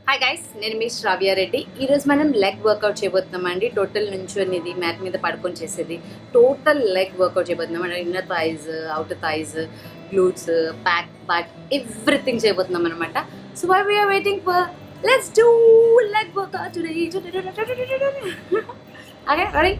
Hi guys, నేను మీ శ్రావ్య రెడ్డి. ఈరోజు మనం లెగ్ వర్కౌట్ చేయబోతున్నామండి. టోటల్ నుంచొనిది మ్యాట్ మీద పడుకొని చేసేది టోటల్ లెగ్ వర్కౌట్ చేయబోతున్నాం అండి. Inner thighs, outer thighs, glutes, back, but everything చేయబోతున్నాం అనమాట. So why we are waiting for, let's do leg workout today. Okay, ready?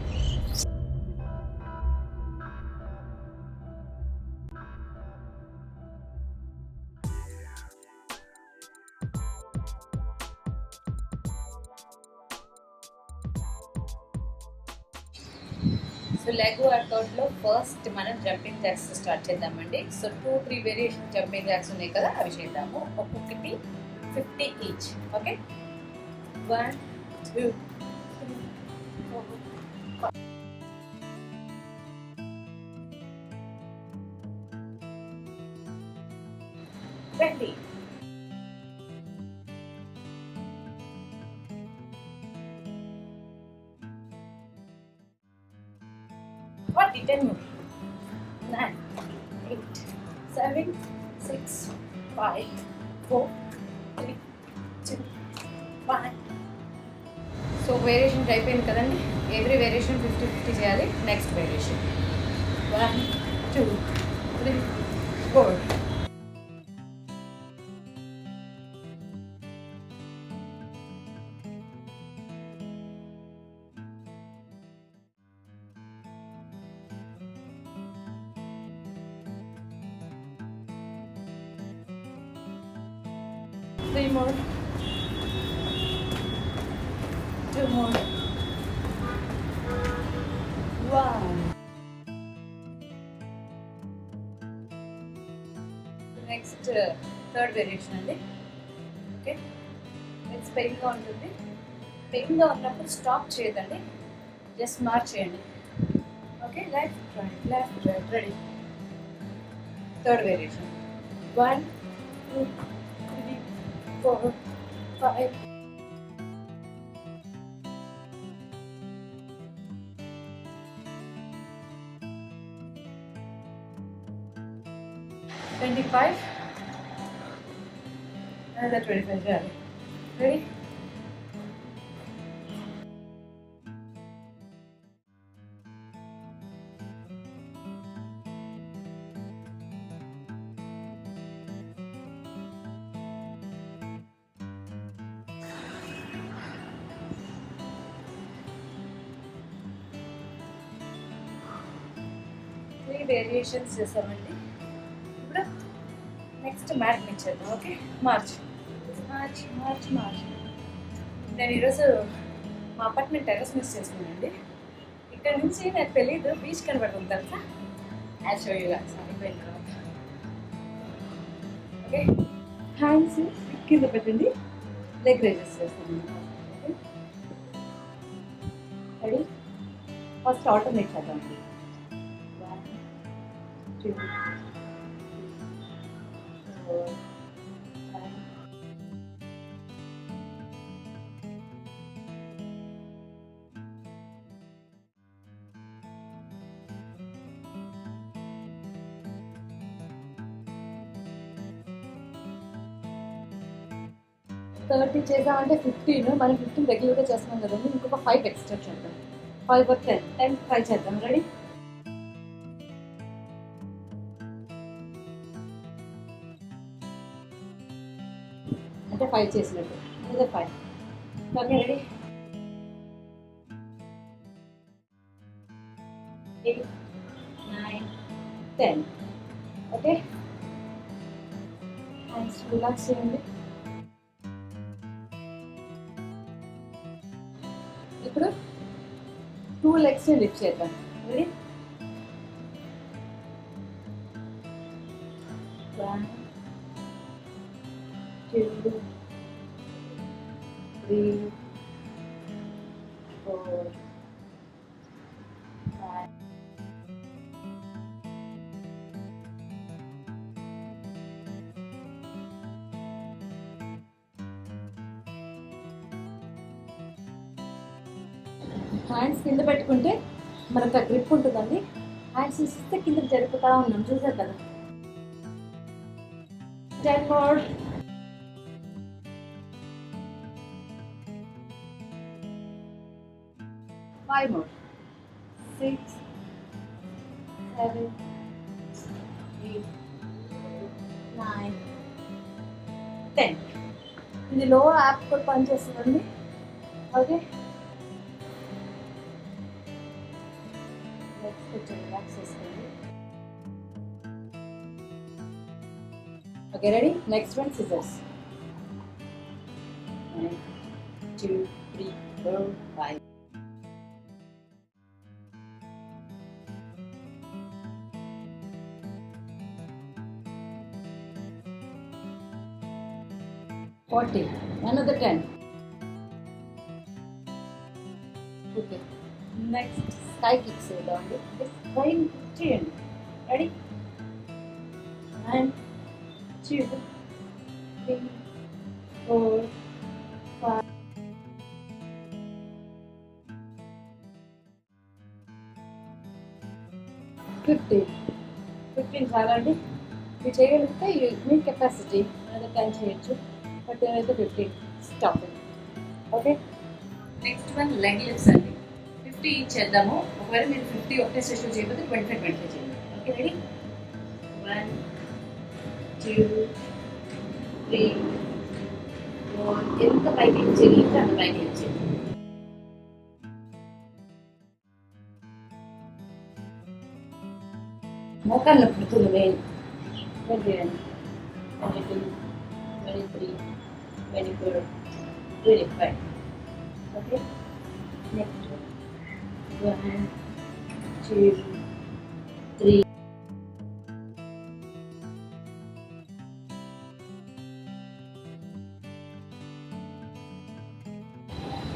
So leg వర్కౌట్లో ఫస్ట్ మనం జంపింగ్ జాక్స్ స్టార్ట్ చేద్దామండి. సో 2-3 వేరియేషన్ జంపింగ్ జాక్స్ ఉన్నాయి కదా, అవి చేద్దాము. ఒక్కొక్కటి 50 each. Okay, 1, 2, 3, 4, 5. Ready. What? 10 more. 9, 8, 7, 6, 5, 4, 3, 2, 1. So variation అయిపోయింది కదండి. ఎవ్రీ వేరియేషన్ 50-50 చేయాలి. Next variation 1, 2, 3, 4. Three more. 2 more. 1. Next third variation అండి. ఓకే, నెక్స్ట్ పెయిన్గా ఉంటుంది. పెయిన్గా ఉన్నప్పుడు స్టాప్ చేయదండి, జస్ట్ మార్చ్ చేయండి. Okay, left right ready. Third variation 1, 2, 3, 4, 5. Another 25 చేయాలి. Ready? త్రీ వేరియేషన్స్ చేసామండి. ఇప్పుడు నెక్స్ట్ మ్యాట్ ఇచ్చేద్దాం. Okay, March. నేను ఈరోజు మా అపార్ట్మెంట్ టెర్రస్ మిస్ చేస్తున్నానండి. ఇక్కడ నుంచి నాకు తెలీదు, బీచ్ కనబడుతుంది తెలుసా. యాజ్ షో యూ గాయ్స్ అయిపోయిన తర్వాత. ఓకే, హ్యాండ్స్ కింద పెట్టండి, లెగ్ రైజెస్ చేస్తాను. రెడీ? ఫస్ట్ ఆల్టర్నేట్ చేద్దామండి. 1, 2, 3, 4, 5. థర్టీ చేసామంటే 15. మనం 15 రెగ్యులర్గా చేస్తున్నాం కదండి. ఇంకొక 5 ఎక్స్ట్రా చేద్దాం. 5 or 10. 10 ట్రై చేద్దాం. రెడీ? అంటే 5 చేసినట్టు, అదే 5. Okay, ready? 8, 9, 10. Okay, hands relax చేయండి. ఇప్పుడు 2 లెగ్స్ని లిఫ్ట్ చేద్దాం. రెడీ? 1, 2, 3, 4, 5. హ్యాండ్స్ కింద పెట్టుకుంటే మనకు గ్రిప్ ఉంటుందండి. హ్యాండ్స్ ఇస్తే కిందకి జరుపుతూ ఉన్నాం, చూసారు కదా. 10 more. 5 more. 6, 7, 8, 9, 10. ఇది లో యాప్ కూడా పనిచేస్తుందండి. ఓకే, నెక్స్ట్ కొంచెం రిలాక్స్ చేసుకోండి. Okay, ready? Next one scissors. 1, 2, 3, 4, 5. Forty. Another 10. Okay. Next, sky kicks చేద్దామండి. Sky చేయండి. Ready? 1, 2, 3, 4, 5. 15 చాలండి. ఇది చేయగలిగితే మీ కెపాసిటీ అనేది 10 చేయొచ్చు. బట్ నేనైతే 15 stop. Okay, next one leg lifts అండి. 50 చేద్దాము. ఒకవేళ మీరు 50 ఒకటే సెషన్ చేయకపోతే 25 చేయండి. Okay, ready? 1, 2, 3, 4. ఎంత పైకి లిఫ్ట్ చేయగలిగితే అంత పైకి లిఫ్ట్ చేయండి. మోకాళ్ళు నొప్పుడుతుంది main. 21, 22, 23, 24, 25. Okay, next one. 1, 2, 3.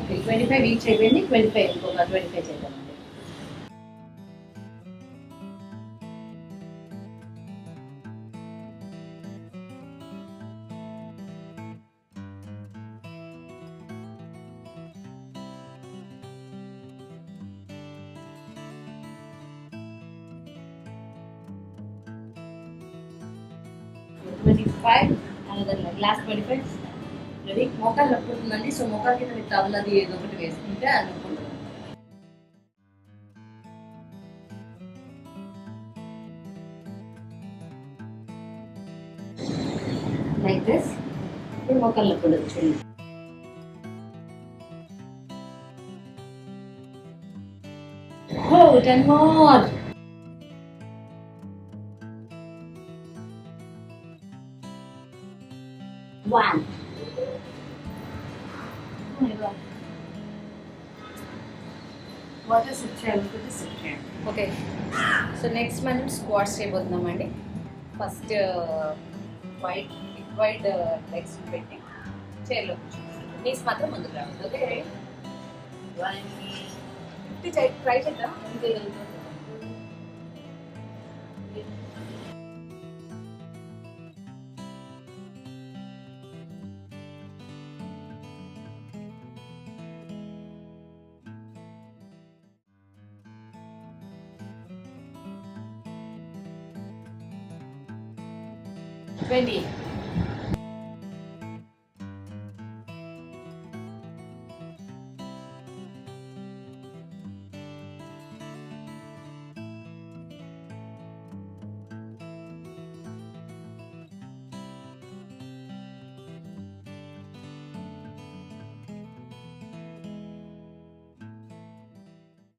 Okay, 25 each అయిపోయింది. 25 ఇంకొక 25 చేద్దామండి. Five, another leg. Last 25. Ready? మోకాలు నొప్పుతుందండి. సో మోకాలు కింద మీరు తబలది ఏదో ఒకటి వేసుకుంటే అది నొప్పుంటుంది. Like this. ఇప్పుడు మోకాలు నొప్పులు చూడండి. Oh, 10 more. 1. Oh my God. What is it? Okay. So next మనం స్క్వాట్స్ చేయబోతున్నామండి. ఫస్ట్ వైడ్ లెగ్స్ పెట్టి చైర్లో కూర్చోండి. నీస్ మాత్రం ముందుకు రావాలి. Okay, ready? 50 ట్రై చేద్దాం. ఏం చేయగలుగుతాం? Twenty.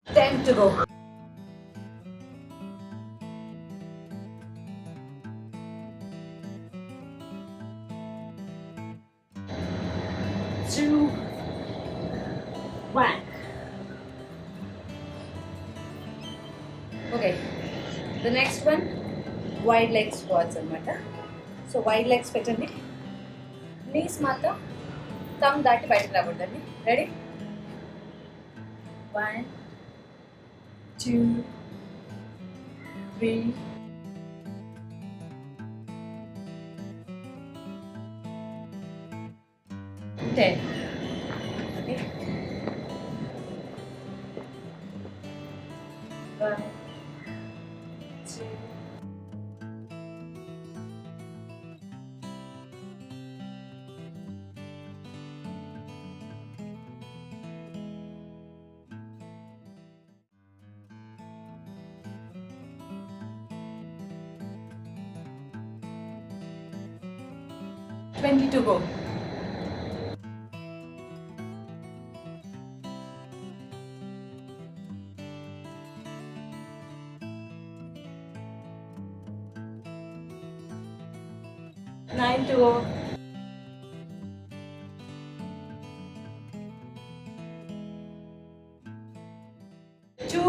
Ten to go. 2, 1. Okay, the next one, wide leg squats anamata. So wide legs పెట్టండి. knees మాత్రం thumb దాటి బయటకు రాకూడదండి. Ready? 1, 2, 3, 10. Okay. 1, 2. 20 to go. Nine to go. 2,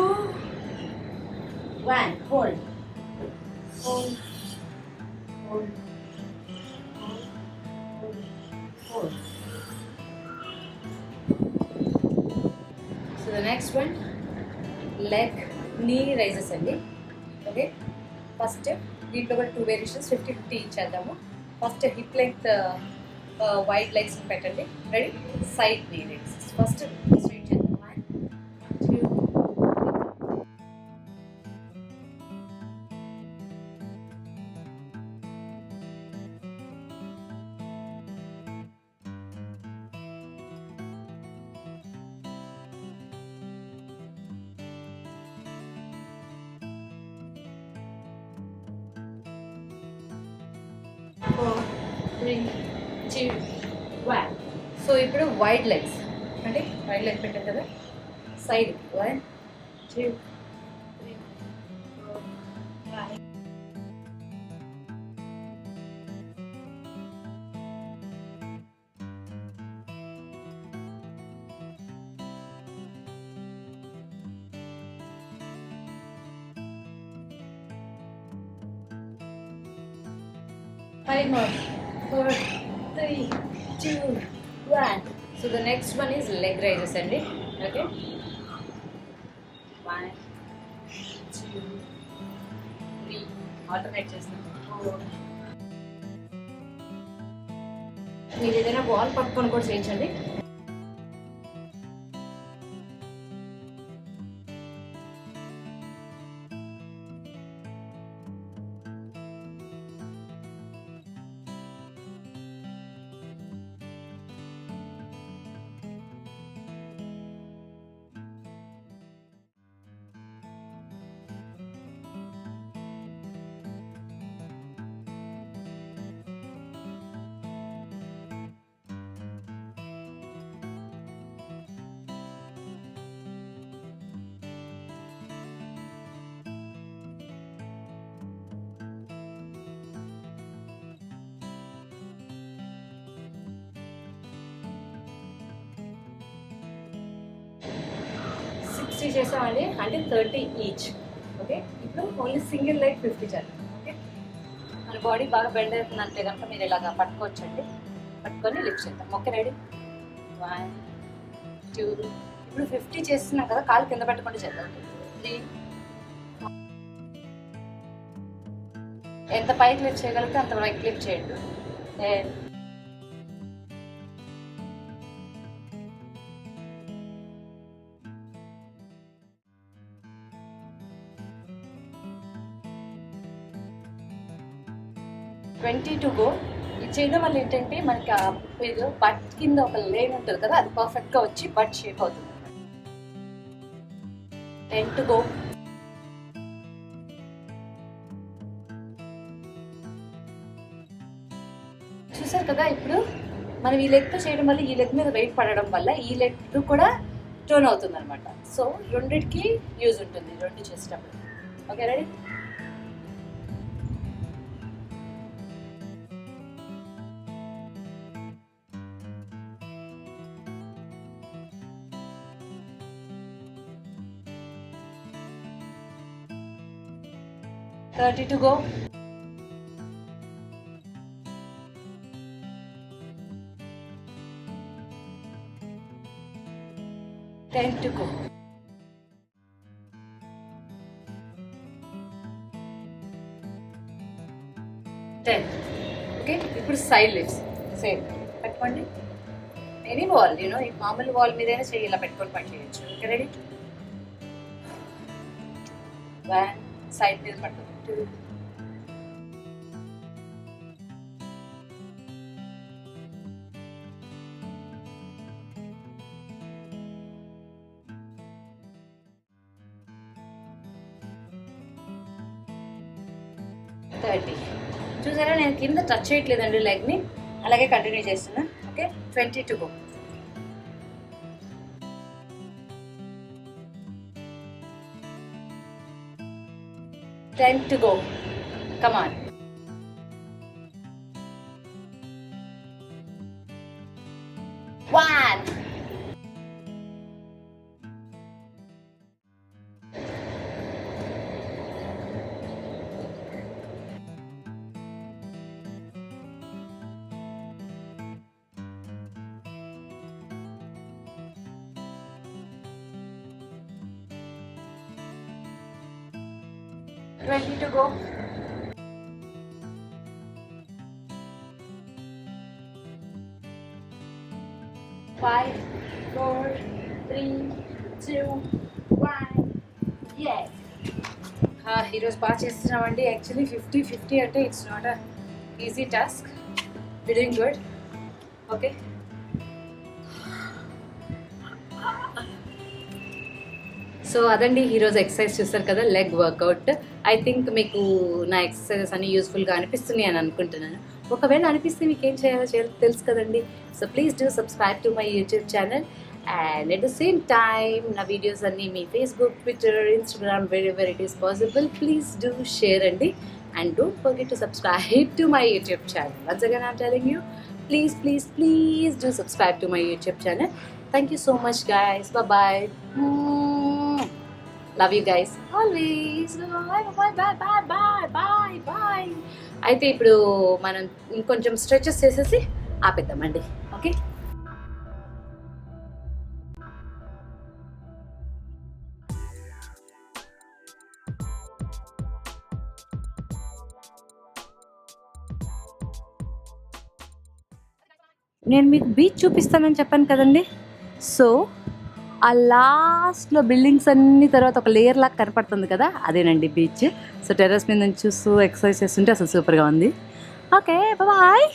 1. Hold. Hold. Hold. Hold. Hold. So the next one, leg knee raises అండి. Okay, first దీంట్లో కూడా 2 variations 50-50 ఇచ్చేద్దాము. First hip length wide legs పెట్టండి. Ready? Side knee raises. First straight చేద్దాం. 1, 2, 4, 3, 2, 1. So ఇప్పుడు wide legs అంటే wide leg పెట్టారు కదా, side 1, 2, 3, 4, 5. Five more. 4, 3, 2, 1. So the next one is leg raises అండి. ఓకే, 1, 2, 3. ఆల్టర్నేట్ చేస్తాం. 4. మీరు ఏదైనా బాల్ పట్టుకొని కూడా చేయించండి. చేసామండి, అంటే 30 ఈచ్. ఓకే, ఇప్పుడు ఓన్లీ సింగిల్ లెగ్ 50 చేద్దాం. ఓకే, మన బాడీ బాగా బెండ్ అవుతుందంటే కనుక మీరు ఇలాగా పట్టుకోవచ్చండి. పట్టుకొని లిఫ్ట్ చేద్దాం. Okay, ready? 1, 2. ఇప్పుడు 50 చేస్తున్నాం కదా, కాలు కింద పెట్టుకుంటూ చేద్దాం. 3. ఎంత పైకి లిఫ్ట్ చేయగలిగితే అంత పైకి లిఫ్ట్ చేయండి. 10. 20 to go. ఇది చేయడం వల్ల ఏంటంటే మనకి ఇది బట్ కింద ఒక లేన్ ఉంటుంది కదా, అది పర్ఫెక్ట్గా వచ్చి బట్ షేప్ అవుతుంది. 10 to go. చూసారు కదా, ఇప్పుడు మనం ఈ లెగ్తో చేయడం వల్ల ఈ లెగ్ మీద వెయిట్ పడడం వల్ల ఈ లెగ్ కూడా టర్న్ అవుతుంది అనమాట. సో రెండిటికి యూజ్ ఉంటుంది రెండు చేసేటప్పుడు. Okay, ready? $30 to go. 10 to go. 10. Okay, ఇప్పుడు సైడ్ లిఫ్ట్స్ సేమ్ పెట్టుకోండి. ఎనీ వాల్, ఈ మామూలు వాల్ మీదైనా చేయి, ఇలా పెట్టుకొని పని చేయొచ్చు. Okay, ready? 1, సైడ్ మీద పట్టుకోండి. 2, 30. చూసారా, నేను కింద టచ్ చేయట్లేదండి లెగ్ని, అలాగే కంటిన్యూ చేస్తున్నా. Okay, 20 to go. Time to go. Come on. One. Ready to go. Five, four, three, two, one. Yes. ఈరోజు బాగా చేస్తున్నామండి. యాక్చువల్లీ 50-50 అంటే it's not a easy task. We doing good. Okay, so అదండి ఈరోజు exercise చూస్తారు కదా, leg work out. I think మీకు నా ఎక్సర్సైజెస్ అన్ని యూస్ఫుల్గా అనిపిస్తున్నాయి అని అనుకుంటున్నాను. ఒకవేళ అనిపిస్తే మీకు ఏం చేయాలో తెలుసు కదండి. So please do subscribe to my YouTube channel and at the same time నా వీడియోస్ అన్నీ మీ Facebook, Twitter, Instagram wherever it is possible, please do share అండి. And don't forget to subscribe to my YouTube channel. Once again I'm telling you, please do subscribe to my YouTube channel. Thank you so much guys. Bye bye. Love you guys always. Bye. అయితే ఇప్పుడు మనం ఇంకొంచెం stretches చేసేసి ఆపేద్దామండి. Okay, నేను మీకు beach చూపిస్తానని చెప్పాను కదండి. సో ఆ లాస్ట్లో బిల్డింగ్స్ అన్ని తర్వాత ఒక లేయర్ లాగా కనపడుతుంది కదా, అదేనండి బీచ్. సో టెర్రస్ మీద నుంచి చూస్తూ ఎక్సర్సైజ్ చేస్తుంటే అసలు సూపర్గా ఉంది. Okay, bye.